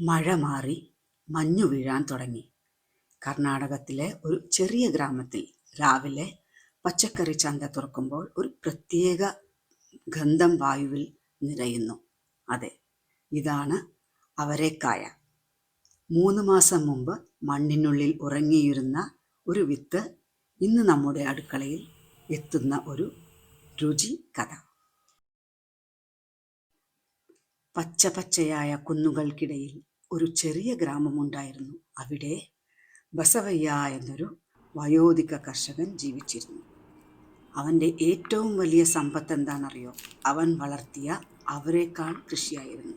മഴ മാറി മഞ്ഞു വീഴാൻ തുടങ്ങി. കർണാടകത്തിലെ ഒരു ചെറിയ ഗ്രാമത്തിൽ രാവിലെ പച്ചക്കറി ചന്ത തുറക്കുമ്പോൾ ഒരു പ്രത്യേക ഗന്ധം വായുവിൽ നിറയുന്നു. അതെ, ഇതാണ് അവരേക്കായ. 3 മാസം മുമ്പ് മണ്ണിനുള്ളിൽ ഉറങ്ങിയിരുന്ന ഒരു വിത്ത് ഇന്ന് നമ്മുടെ അടുക്കളയിൽ എത്തുന്ന ഒരു രുചി കഥ. പച്ചയായ കുന്നുകൾക്കിടയിൽ ഒരു ചെറിയ ഗ്രാമമുണ്ടായിരുന്നു. അവിടെ ബസവയ്യ എന്നൊരു വയോധിക കർഷകൻ ജീവിച്ചിരുന്നു. അവൻ്റെ ഏറ്റവും വലിയ സമ്പത്ത് എന്താണെന്നറിയോ? അവൻ വളർത്തിയ അവരേക്കാൾ കൃഷിയായിരുന്നു.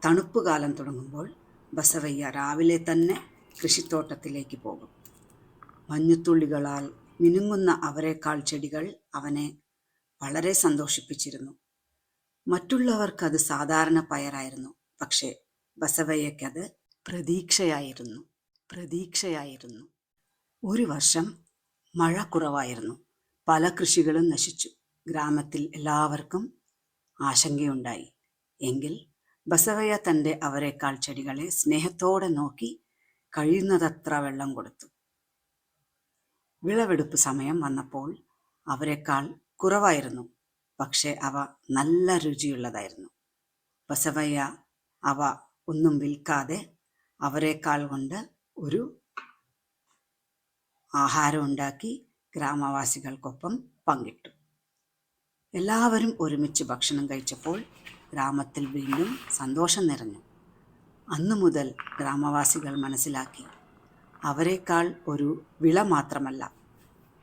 തണുപ്പ് കാലം തുടങ്ങുമ്പോൾ ബസവയ്യ രാവിലെ തന്നെ കൃഷിത്തോട്ടത്തിലേക്ക് പോകും. മഞ്ഞുത്തുള്ളികളാൽ മിനുങ്ങുന്ന അവരേക്കാൾ ചെടികൾ അവനെ വളരെ സന്തോഷിപ്പിച്ചിരുന്നു. മറ്റുള്ളവർക്കത് സാധാരണ പയറായിരുന്നു, പക്ഷേ ബസവയ്യക്കത് പ്രതീക്ഷയായിരുന്നു. ഒരു വർഷം മഴ കുറവായിരുന്നു. പല കൃഷികളും നശിച്ചു. ഗ്രാമത്തിൽ എല്ലാവർക്കും ആശങ്കയുണ്ടായി. എങ്കിൽ ബസവയ്യ തൻ്റെ അവരേക്കാൾ ചെടികളെ സ്നേഹത്തോടെ നോക്കി കഴിയുന്നതത്ര വെള്ളം കൊടുത്തു. വിളവെടുപ്പ് സമയം വന്നപ്പോൾ അവരേക്കാൾ കുറവായിരുന്നു, പക്ഷെ അവ നല്ല രുചിയുള്ളതായിരുന്നു. ബസവയ്യ അവ ഒന്നും വിൽക്കാതെ അവരേക്കാൾ കൊണ്ട് ഒരു ആഹാരം ഉണ്ടാക്കി ഗ്രാമവാസികൾക്കൊപ്പം പങ്കിട്ടു. എല്ലാവരും ഒരുമിച്ച് ഭക്ഷണം കഴിച്ചപ്പോൾ ഗ്രാമത്തിൽ വീണ്ടും സന്തോഷം നിറഞ്ഞു. അന്നു മുതൽ ഗ്രാമവാസികൾ മനസ്സിലാക്കി, അവരേക്കാൾ ഒരു വിള മാത്രമല്ല,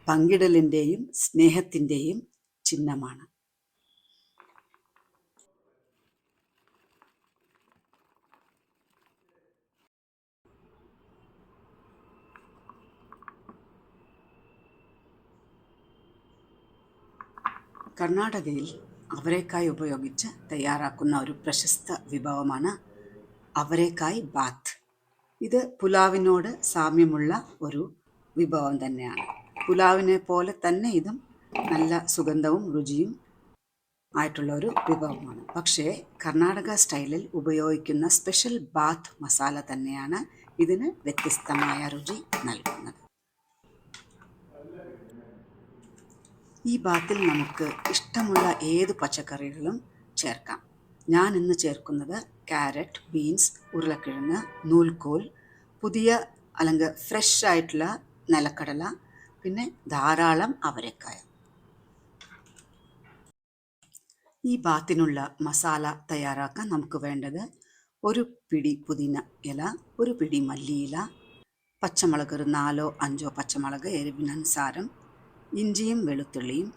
പങ്കിടലിൻ്റെയും സ്നേഹത്തിൻ്റെയും ചിഹ്നമാണ്. കർണാടകയിൽ അവരേക്കായ് ഉപയോഗിച്ച് തയ്യാറാക്കുന്ന ഒരു പ്രശസ്ത വിഭവമാണ് അവരേക്കായ് ബാത്ത്. ഇത് പുലാവിനോട് സാമ്യമുള്ള ഒരു വിഭവം തന്നെയാണ്. പുലാവിനെ പോലെ തന്നെ ഇതും നല്ല സുഗന്ധവും രുചിയും ആയിട്ടുള്ള ഒരു വിഭവമാണ്. പക്ഷേ കർണാടക സ്റ്റൈലിൽ ഉപയോഗിക്കുന്ന സ്പെഷ്യൽ ബാത്ത് മസാല തന്നെയാണ് ഇതിന് വ്യത്യസ്തമായ രുചി നൽകുന്നത്. ഈ ബാത്തിൽ നമുക്ക് ഇഷ്ടമുള്ള ഏത് പച്ചക്കറികളും ചേർക്കാം. ഞാൻ ഇന്ന് ചേർക്കുന്നത് ക്യാരറ്റ്, ബീൻസ്, ഉരുളക്കിഴങ്ങ്, നൂൽക്കോൽ, പുതിയ അല്ലെങ്കിൽ ഫ്രഷ് ആയിട്ടുള്ള നിലക്കടല, പിന്നെ ധാരാളം അവരക്കായ. ഈ ബാത്തിനുള്ള മസാല തയ്യാറാക്കാൻ നമുക്ക് വേണ്ടത് ഒരു പിടി പുതിന ഇല, ഒരു പിടി മല്ലിയില, പച്ചമുളക് ഒരു 4-5 പച്ചമുളക് എരിവിനനുസാരം, ഇഞ്ചിയും വെളുത്തുള്ളിയും,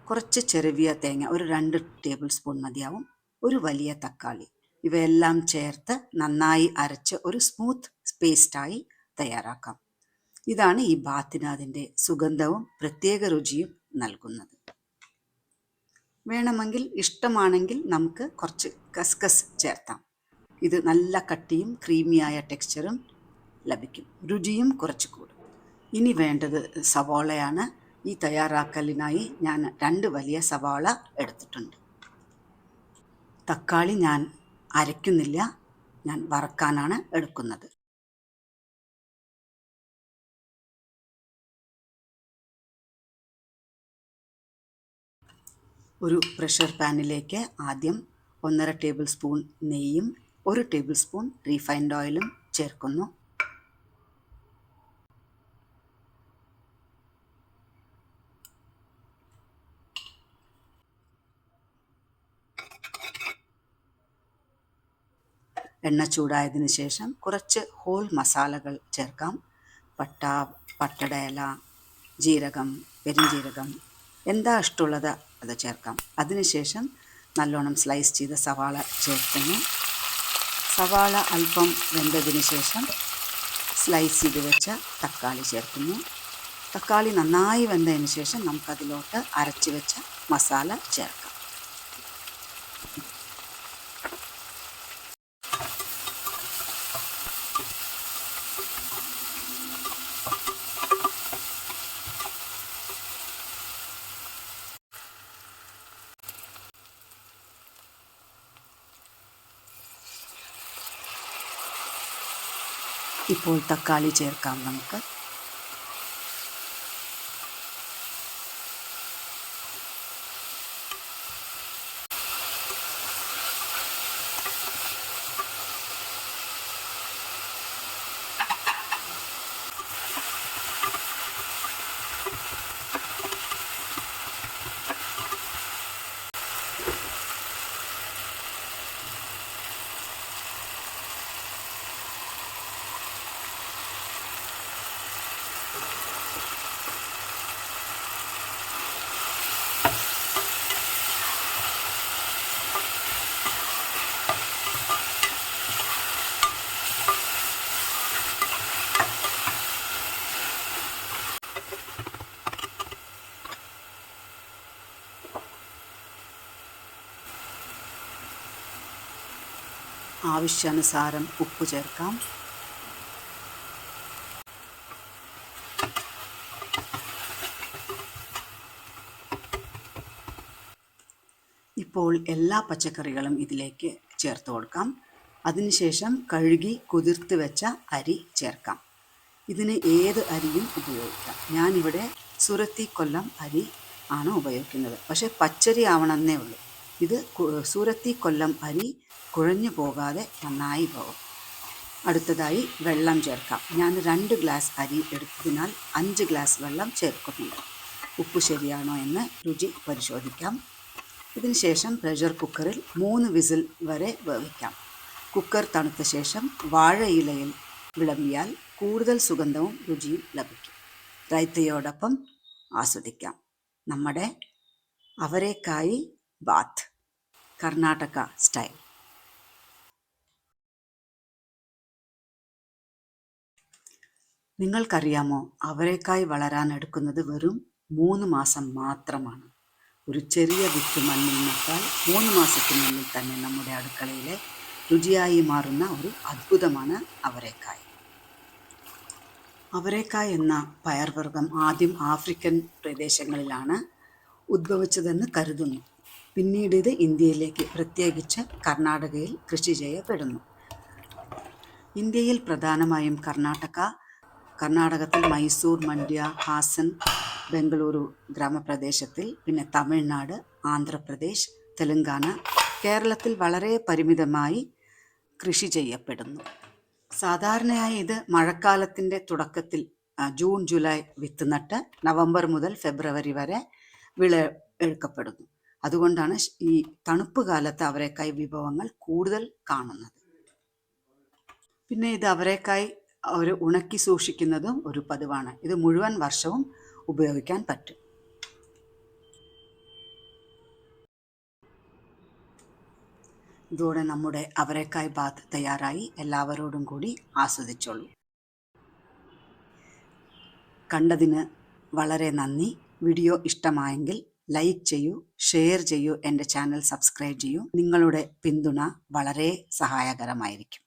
കുറച്ച് ചെറിയ തേങ്ങ ഒരു 2 ടേബിൾ സ്പൂൺ മതിയാവും, ഒരു വലിയ തക്കാളി. ഇവയെല്ലാം ചേർത്ത് നന്നായി അരച്ച് ഒരു സ്മൂത്ത് പേസ്റ്റായി തയ്യാറാക്കാം. ഇതാണ് ഈ ബാത്തിന് അതിൻ്റെ സുഗന്ധവും പ്രത്യേക രുചിയും നൽകുന്നത്. വേണമെങ്കിൽ ഇഷ്ടമാണെങ്കിൽ നമുക്ക് കുറച്ച് കസ്കസ് ചേർത്താം. ഇത് നല്ല കട്ടിയും ക്രീമിയായ ടെക്സ്ചറും ലഭിക്കും, രുചിയും കുറച്ച് കൂടും. ഇനി വേണ്ടത് സവാളയാണ്. ഈ തയ്യാറാക്കലിനായി ഞാൻ 2 വലിയ സവാള എടുത്തിട്ടുണ്ട്. തക്കാളി ഞാൻ അരയ്ക്കുന്നില്ല, ഞാൻ വറക്കാനാണ് എടുക്കുന്നത്. ഒരു പ്രഷർ പാനിലേക്ക് ആദ്യം 1.5 ടേബിൾ സ്പൂൺ നെയ്യും 1 ടേബിൾ സ്പൂൺ റീഫൈൻഡ് ഓയിലും ചേർക്കുന്നു. എണ്ണ ചൂടായതിനു ശേഷം കുറച്ച് ഹോൾ മസാലകൾ ചേർക്കാം. പട്ടട ഇല, ജീരകം, പെരുംജീരകം, എന്താ ഇഷ്ടമുള്ളത് അത് ചേർക്കാം. അതിനുശേഷം നല്ലോണം സ്ലൈസ് ചെയ്ത സവാള ചേർക്കുന്നു. സവാള അല്പം വെന്തതിന് ശേഷം സ്ലൈസ് ചെയ്ത് വെച്ച തക്കാളി ചേർക്കുന്നു. തക്കാളി നന്നായി വെന്തതിന് ശേഷം നമുക്കതിലോട്ട് അരച്ച് വെച്ച മസാല ചേർക്കാം. ഇപ്പോൾ തക്കാളി ചേർക്കാം നമുക്ക്. ആവശ്യാനുസാരം ഉപ്പ് ചേർക്കാം. ഇപ്പോൾ എല്ലാ പച്ചക്കറികളും ഇതിലേക്ക് ചേർത്ത് കൊടുക്കാം. അതിനുശേഷം കഴുകി കുതിർത്ത് വെച്ച അരി ചേർക്കാം. ഇതിന് ഏത് അരിയും ഉപയോഗിക്കാം. ഞാനിവിടെ സുരത്തി കൊല്ലം അരി ആണ് ഉപയോഗിക്കുന്നത്. പക്ഷേ പച്ചരി ആവണമെന്നേ ഉള്ളൂ. ഇത് സുരത്തി കൊല്ലം അരി കുഴഞ്ഞു പോകാതെ നന്നായി പോകും. അടുത്തതായി വെള്ളം ചേർക്കാം. ഞാൻ 2 ഗ്ലാസ് അരി എടുത്തതിനാൽ 5 ഗ്ലാസ് വെള്ളം ചേർക്കുന്നുണ്ട്. ഉപ്പ് ശരിയാണോ എന്ന് രുചി പരിശോധിക്കാം. ഇതിനുശേഷം പ്രഷർ കുക്കറിൽ 3 വിസിൽ വരെ വേവിക്കാം. കുക്കർ തണുത്ത ശേഷം വാഴയിലയിൽ വിളമ്പിയാൽ കൂടുതൽ സുഗന്ധവും രുചിയും ലഭിക്കും. റൈത്തയോടൊപ്പം ആസ്വദിക്കാം നമ്മുടെ അവരേക്കായി ബാത്ത്, കർണാടക സ്റ്റൈൽ. നിങ്ങൾക്കറിയാമോ, അവരേക്കായി വളരാൻ എടുക്കുന്നത് വെറും 3 മാസം മാത്രമാണ്. ഒരു ചെറിയ വിത്ത് മണ്ണിൽ നട്ടാൽ 3 മാസത്തിനുള്ളിൽ തന്നെ നമ്മുടെ അടുക്കളയിലെ രുചിയായി മാറുന്ന ഒരു അത്ഭുതമാണ് അവരേക്കായ്. അവരേക്കായ് എന്ന പയർവർഗ്ഗം ആദ്യം ആഫ്രിക്കൻ പ്രദേശങ്ങളിലാണ് ഉദ്ഭവിച്ചതെന്ന് കരുതുന്നു. പിന്നീട് ഇത് ഇന്ത്യയിലേക്ക്, പ്രത്യേകിച്ച് കർണാടകയിൽ കൃഷി ചെയ്യപ്പെടുന്നു. ഇന്ത്യയിൽ പ്രധാനമായും കർണാടകത്തിൽ മൈസൂർ, മണ്ഡ്യ, ഹാസൻ, ബംഗളൂരു ഗ്രാമപ്രദേശത്തിൽ, പിന്നെ തമിഴ്നാട്, ആന്ധ്രാപ്രദേശ്, തെലങ്കാന, കേരളത്തിൽ വളരെ പരിമിതമായി കൃഷി ചെയ്യപ്പെടുന്നു. സാധാരണയായി ഇത് മഴക്കാലത്തിൻ്റെ തുടക്കത്തിൽ ജൂൺ ജൂലൈ വിത്ത് നട്ട് നവംബർ മുതൽ ഫെബ്രുവരി വരെ വിളവെടുക്കപ്പെടുന്നു. അതുകൊണ്ടാണ് ഈ തണുപ്പ് കാലത്ത് അവരേക്കായ് വിഭവങ്ങൾ കൂടുതൽ കാണുന്നത്. പിന്നെ ഇത് അവരേക്കായ് ഉണക്കി സൂക്ഷിക്കുന്നതും ഒരു പതിവാണ്. ഇത് മുഴുവൻ വർഷവും ഉപയോഗിക്കാൻ പറ്റും. ഇതോടെ നമ്മുടെ അവരേക്കായ് ബാത്ത് തയ്യാറായി. എല്ലാവരോടും കൂടി ആസ്വദിച്ചോളൂ. കണ്ടതിന് വളരെ നന്ദി. വീഡിയോ ഇഷ്ടമായെങ്കിൽ ലൈക്ക് ചെയ്യൂ, ഷെയർ ചെയ്യൂ, എൻ്റെ ചാനൽ സബ്സ്ക്രൈബ് ചെയ്യൂ. നിങ്ങളുടെ പിന്തുണ വളരെ സഹായകരമായിരിക്കും.